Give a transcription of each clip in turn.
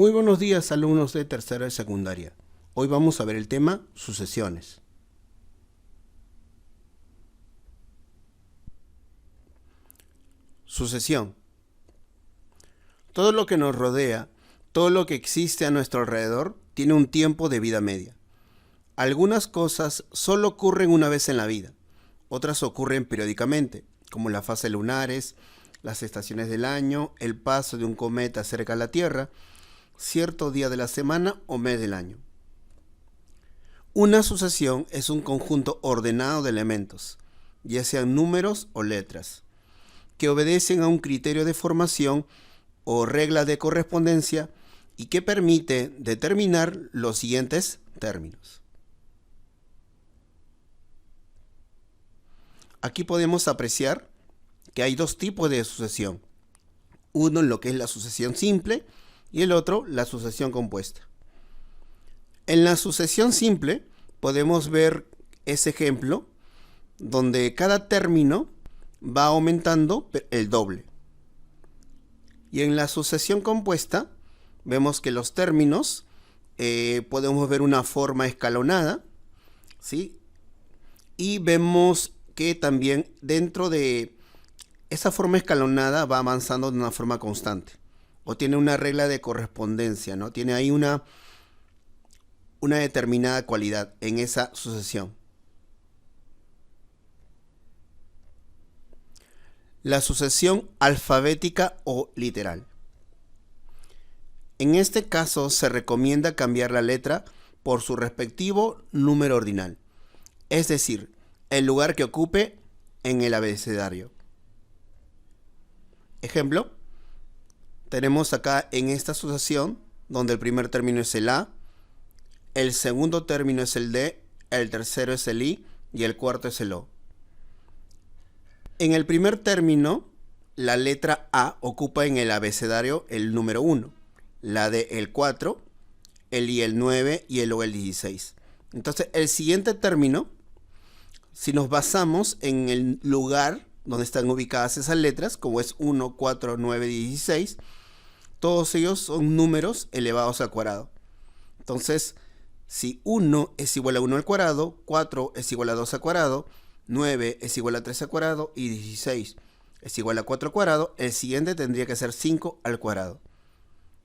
Muy buenos días, alumnos de tercera y secundaria. Hoy vamos a ver el tema sucesiones. Sucesión. Todo lo que nos rodea, todo lo que existe a nuestro alrededor, tiene un tiempo de vida media. Algunas cosas solo ocurren una vez en la vida, otras ocurren periódicamente, como las fases lunares, las estaciones del año, el paso de un cometa cerca de la Tierra, cierto día de la semana o mes del año. Una sucesión es un conjunto ordenado de elementos, ya sean números o letras, que obedecen a un criterio de formación o regla de correspondencia y que permite determinar los siguientes términos. Aquí podemos apreciar que hay dos tipos de sucesión. Uno en lo que es la sucesión simple y el otro la sucesión compuesta. En la sucesión simple podemos ver ese ejemplo donde cada término va aumentando el doble. Y en la sucesión compuesta vemos que los términos podemos ver una forma escalonada, ¿sí? Y vemos que también dentro de esa forma escalonada va avanzando de una forma constante o tiene una regla de correspondencia, ¿no? Tiene ahí una determinada cualidad en esa sucesión. La sucesión alfabética o literal. En este caso se recomienda cambiar la letra por su respectivo número ordinal, es decir, el lugar que ocupe en el abecedario. Ejemplo, tenemos acá en esta sucesión donde el primer término es el A, el segundo término es el D, el tercero es el I y el cuarto es el O. En el primer término, la letra A ocupa en el abecedario el número 1, la D el 4, el I el 9 y el O el 16. Entonces, el siguiente término, si nos basamos en el lugar donde están ubicadas esas letras, como es 1, 4, 9, 16, todos ellos son números elevados al cuadrado. Entonces, si 1 es igual a 1 al cuadrado, 4 es igual a 2 al cuadrado, 9 es igual a 3 al cuadrado y 16 es igual a 4 al cuadrado, el siguiente tendría que ser 5 al cuadrado.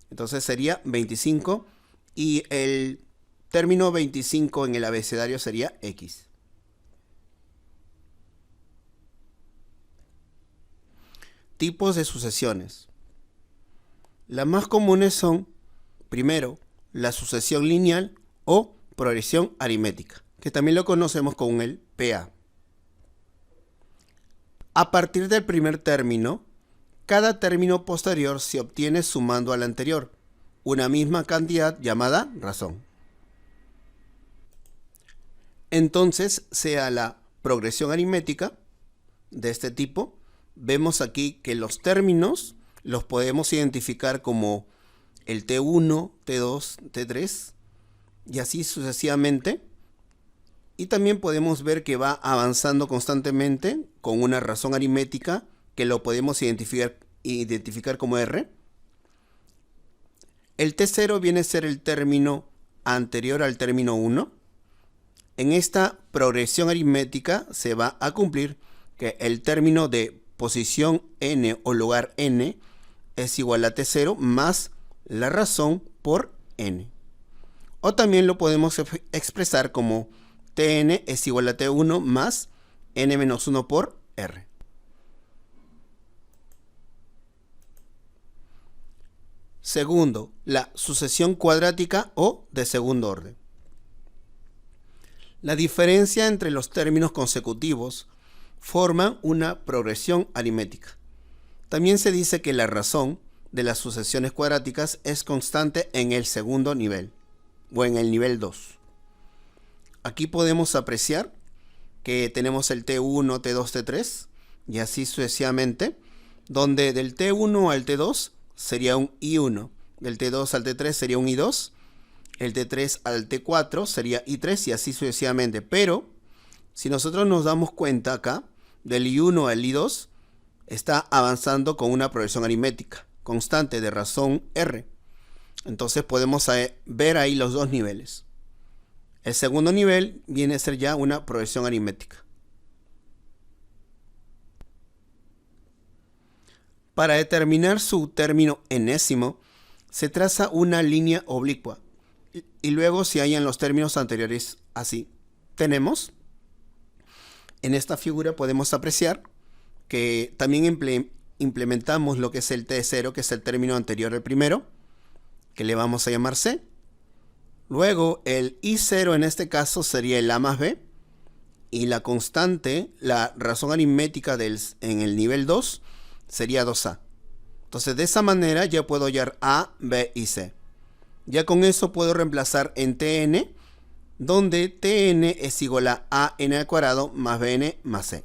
Entonces sería 25 y el término 25 en el abecedario sería X. Tipos de sucesiones. Las más comunes son, primero, la sucesión lineal o progresión aritmética, que también lo conocemos con el PA. A partir del primer término, cada término posterior se obtiene sumando al anterior, una misma cantidad llamada razón. Entonces, sea la progresión aritmética de este tipo, vemos aquí que los términos los podemos identificar como el T1, T2, T3 y así sucesivamente. Y también podemos ver que va avanzando constantemente con una razón aritmética que lo podemos identificar como R. El T0 viene a ser el término anterior al término 1. En esta progresión aritmética se va a cumplir que el término de posición n o lugar n es igual a T0 más la razón por n. O también lo podemos expresar como Tn es igual a T1 más n menos 1 por R. Segundo, la sucesión cuadrática o de segundo orden. La diferencia entre los términos consecutivos forman una progresión aritmética. También se dice que la razón de las sucesiones cuadráticas es constante en el segundo nivel o en el nivel 2. Aquí podemos apreciar que tenemos el T1, T2, T3 y así sucesivamente, donde del T1 al T2 sería un I1, del T2 al T3 sería un I2, el T3 al T4 sería I3 y así sucesivamente. Pero si nosotros nos damos cuenta acá, del I1 al I2 está avanzando con una progresión aritmética constante de razón R. Entonces podemos ver ahí los dos niveles. El segundo nivel viene a ser ya una progresión aritmética. Para determinar su término enésimo, se traza una línea oblicua y luego se hallan los términos anteriores así. Tenemos, en esta figura podemos apreciar que también implementamos lo que es el T0, que es el término anterior al primero, que le vamos a llamar C. Luego el I0 en este caso sería el A más B, y la constante, la razón aritmética en el nivel 2 sería 2A. Entonces de esa manera ya puedo hallar A, B y C. Ya con eso puedo reemplazar en Tn, donde Tn es igual a n al cuadrado más Bn más C.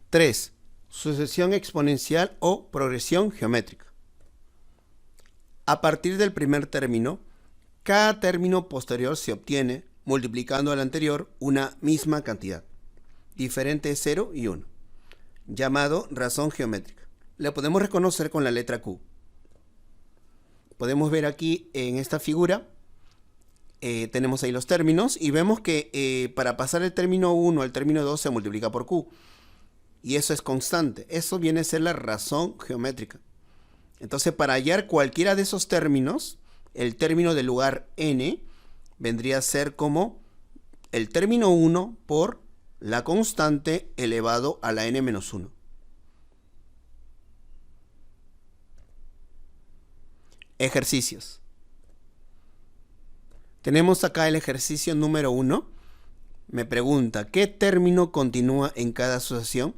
Tres. Sucesión exponencial o progresión geométrica. A partir del primer término, cada término posterior se obtiene multiplicando al anterior una misma cantidad, diferente de 0 y 1, llamado razón geométrica. Le podemos reconocer con la letra Q. Podemos ver aquí en esta figura, tenemos ahí los términos y vemos que para pasar el término 1 al término 2 se multiplica por Q. Y eso es constante. Eso viene a ser la razón geométrica. Entonces, para hallar cualquiera de esos términos, el término del lugar n vendría a ser como el término 1 por la constante elevado a la n menos 1. Ejercicios. Tenemos acá el ejercicio número 1. Me pregunta, ¿qué término continúa en cada sucesión?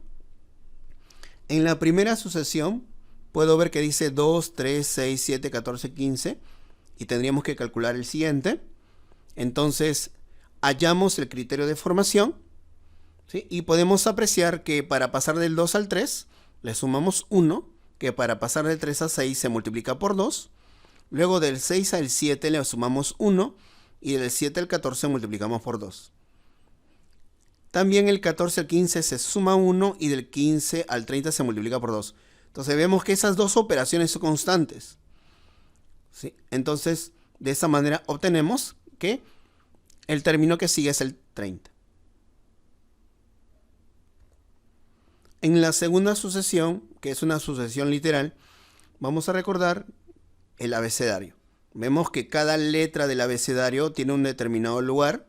En la primera sucesión puedo ver que dice 2, 3, 6, 7, 14, 15 y tendríamos que calcular el siguiente. Entonces hallamos el criterio de formación, ¿sí? Y podemos apreciar que para pasar del 2 al 3 le sumamos 1, que para pasar del 3 al 6 se multiplica por 2, luego del 6 al 7 le sumamos 1 y del 7 al 14 multiplicamos por 2. También el 14 al 15 se suma 1 y del 15 al 30 se multiplica por 2. Entonces vemos que esas dos operaciones son constantes, ¿sí? Entonces de esa manera obtenemos que el término que sigue es el 30. En la segunda sucesión, que es una sucesión literal, vamos a recordar el abecedario. Vemos que cada letra del abecedario tiene un determinado lugar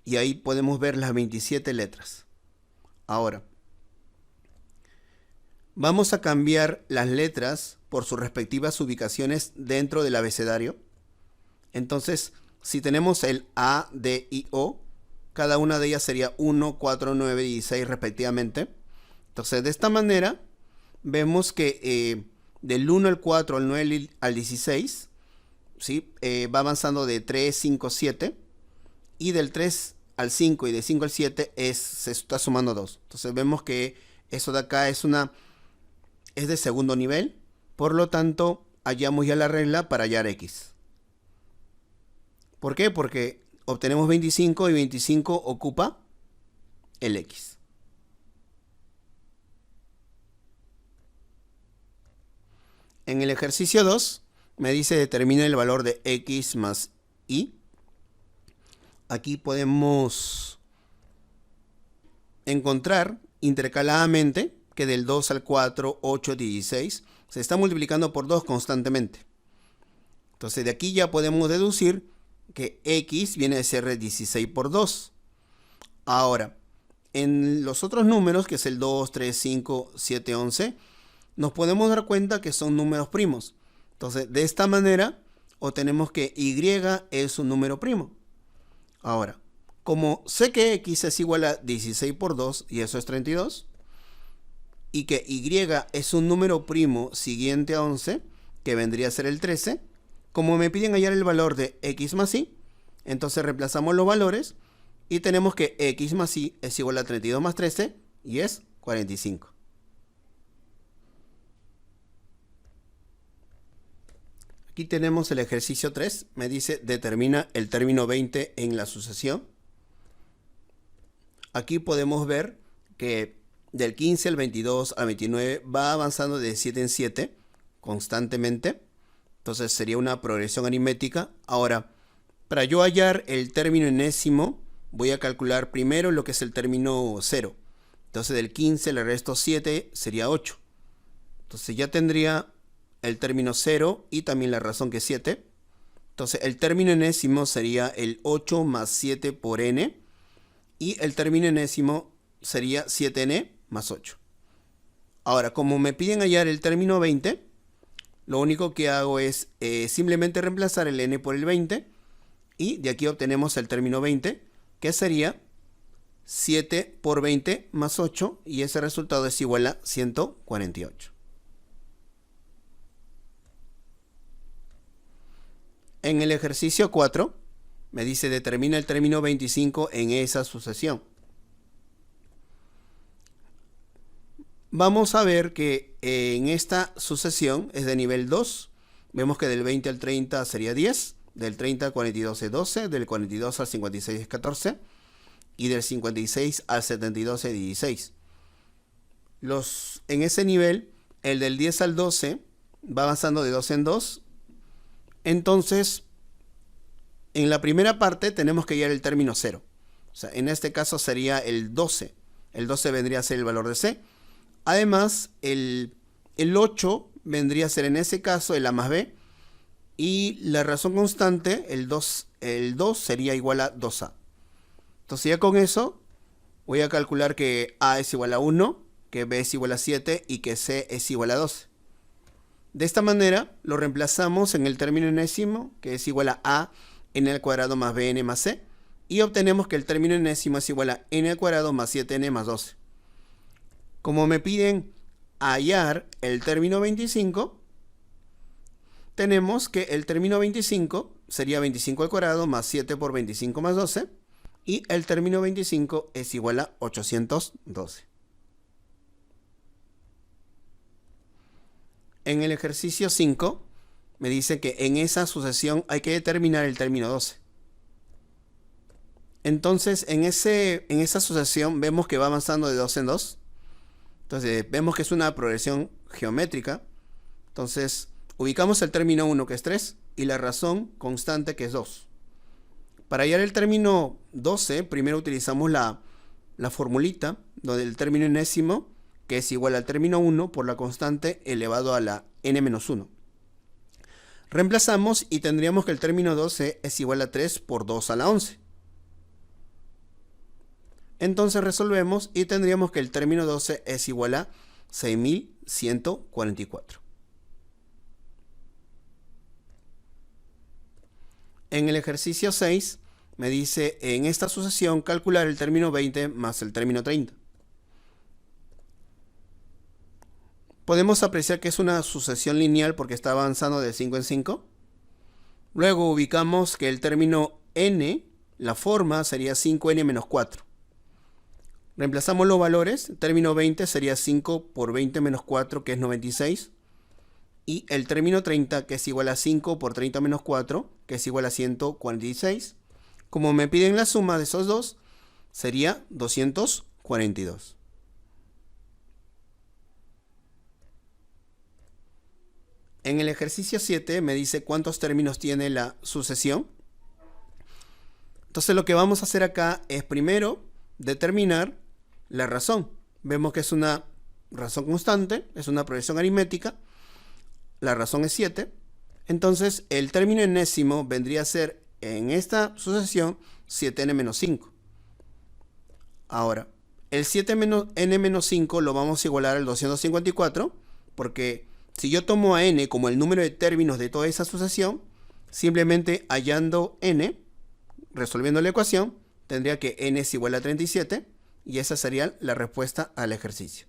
y ahí podemos ver las 27 letras. Ahora, vamos a cambiar las letras por sus respectivas ubicaciones dentro del abecedario. Entonces, si tenemos el A, D y O, cada una de ellas sería 1, 4, 9 y 16 respectivamente. Entonces, de esta manera, vemos que del 1 al 4, al 9 al 16, ¿sí? Va avanzando de 3, 5, 7. Y del 3 al 5 y de 5 al 7 se está sumando 2. Entonces vemos que eso de acá es de segundo nivel. Por lo tanto, hallamos ya la regla para hallar X. ¿Por qué? Porque obtenemos 25 y 25 ocupa el X. En el ejercicio 2 me dice determina el valor de X más Y. Aquí podemos encontrar intercaladamente que del 2 al 4, 8, 16 se está multiplicando por 2 constantemente. Entonces de aquí ya podemos deducir que X viene a ser 16 por 2. Ahora, en los otros números, que es el 2, 3, 5, 7, 11, nos podemos dar cuenta que son números primos. Entonces de esta manera obtenemos que Y es un número primo. Ahora, como sé que X es igual a 16 por 2 y eso es 32, y que Y es un número primo siguiente a 11, que vendría a ser el 13, como me piden hallar el valor de X más Y, entonces reemplazamos los valores y tenemos que X más Y es igual a 32 más 13 y es 45. Aquí tenemos el ejercicio 3, me dice determina el término 20 en la sucesión. Aquí podemos ver que del 15 al 22 al 29 va avanzando de 7 en 7 constantemente. Entonces sería una progresión aritmética. Ahora, para yo hallar el término enésimo, voy a calcular primero lo que es el término 0. Entonces del 15 le resto 7, sería 8. Entonces ya tendría el término 0 y también la razón que es 7. Entonces el término enésimo sería el 8 más 7 por n. Y el término enésimo sería 7n más 8. Ahora, como me piden hallar el término 20, lo único que hago es simplemente reemplazar el n por el 20. Y de aquí obtenemos el término 20, que sería 7 por 20 más 8. Y ese resultado es igual a 148. En el ejercicio 4, me dice determina el término 25 en esa sucesión. Vamos a ver que en esta sucesión es de nivel 2. Vemos que del 20 al 30 sería 10. Del 30 al 42 es 12. Del 42 al 56 es 14. Y del 56 al 72 es 16. En ese nivel, el del 10 al 12 va avanzando de 2 en 2. Entonces, en la primera parte tenemos que hallar el término 0. O sea, en este caso sería el 12. El 12 vendría a ser el valor de C. Además, el 8 vendría a ser en ese caso el A más B. Y la razón constante, el 2 sería igual a 2A. Entonces ya con eso voy a calcular que A es igual a 1, que B es igual a 7 y que C es igual a 12. De esta manera lo reemplazamos en el término enésimo, que es igual a n al cuadrado más bn más c, y obtenemos que el término enésimo es igual a n al cuadrado más 7n más 12. Como me piden hallar el término 25, tenemos que el término 25 sería 25 al cuadrado más 7 por 25 más 12, y el término 25 es igual a 812. En el ejercicio 5 me dice que en esa sucesión hay que determinar el término 12. Entonces en esa sucesión vemos que va avanzando de 2 en 2. Entonces vemos que es una progresión geométrica. Entonces ubicamos el término 1, que es 3, y la razón constante, que es 2. Para hallar el término 12, primero utilizamos la formulita, donde el término enésimo, que es igual al término 1 por la constante elevado a la n-1. Reemplazamos y tendríamos que el término 12 es igual a 3 por 2 a la 11. Entonces resolvemos y tendríamos que el término 12 es igual a 6144. En el ejercicio 6 me dice en esta sucesión calcular el término 20 más el término 30. Podemos apreciar que es una sucesión lineal porque está avanzando de 5 en 5. Luego ubicamos que el término n, la forma sería 5n menos 4. Reemplazamos los valores. El término 20 sería 5 por 20 menos 4, que es 96. Y el término 30, que es igual a 5 por 30 menos 4, que es igual a 146. Como me piden la suma de esos dos, sería 242. En el ejercicio 7 me dice cuántos términos tiene la sucesión. Entonces lo que vamos a hacer acá es primero determinar la razón. Vemos que es una razón constante, es una progresión aritmética. La razón es 7. Entonces el término enésimo vendría a ser en esta sucesión 7n menos 5. Ahora, el 7n menos 5 lo vamos a igualar al 254, porque si yo tomo a n como el número de términos de toda esa sucesión, simplemente hallando n, resolviendo la ecuación, tendría que n es igual a 37, y esa sería la respuesta al ejercicio.